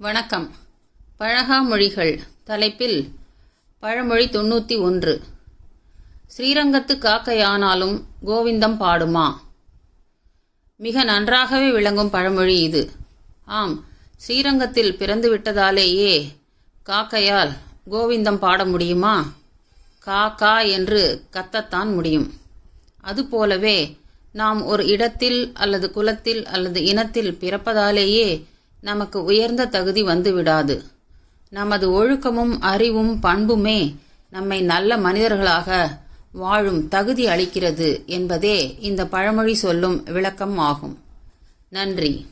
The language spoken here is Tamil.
வணக்கம். பழகா மொழிகள் தலைப்பில் பழமொழி 91. ஸ்ரீரங்கத்து காக்கையானாலும் கோவிந்தம் பாடுமா? மிக நன்றாகவே விளங்கும் பழமொழி இது. ஆம், ஸ்ரீரங்கத்தில் பிறந்து விட்டதாலேயே காக்கையால் கோவிந்தம் பாட முடியுமா? கா கா என்று கத்தத்தான் முடியும். அதுபோலவே நாம் ஒரு இடத்தில் அல்லது குலத்தில் அல்லது இனத்தில் பிறப்பதாலேயே நமக்கு உயர்ந்த தகுதி வந்துவிடாது. நமது ஒழுக்கமும் அறிவும் பண்புமே நம்மை நல்ல மனிதர்களாக வாழும் தகுதி அளிக்கிறது என்பதே இந்த பழமொழி சொல்லும் விளக்கம் ஆகும். நன்றி.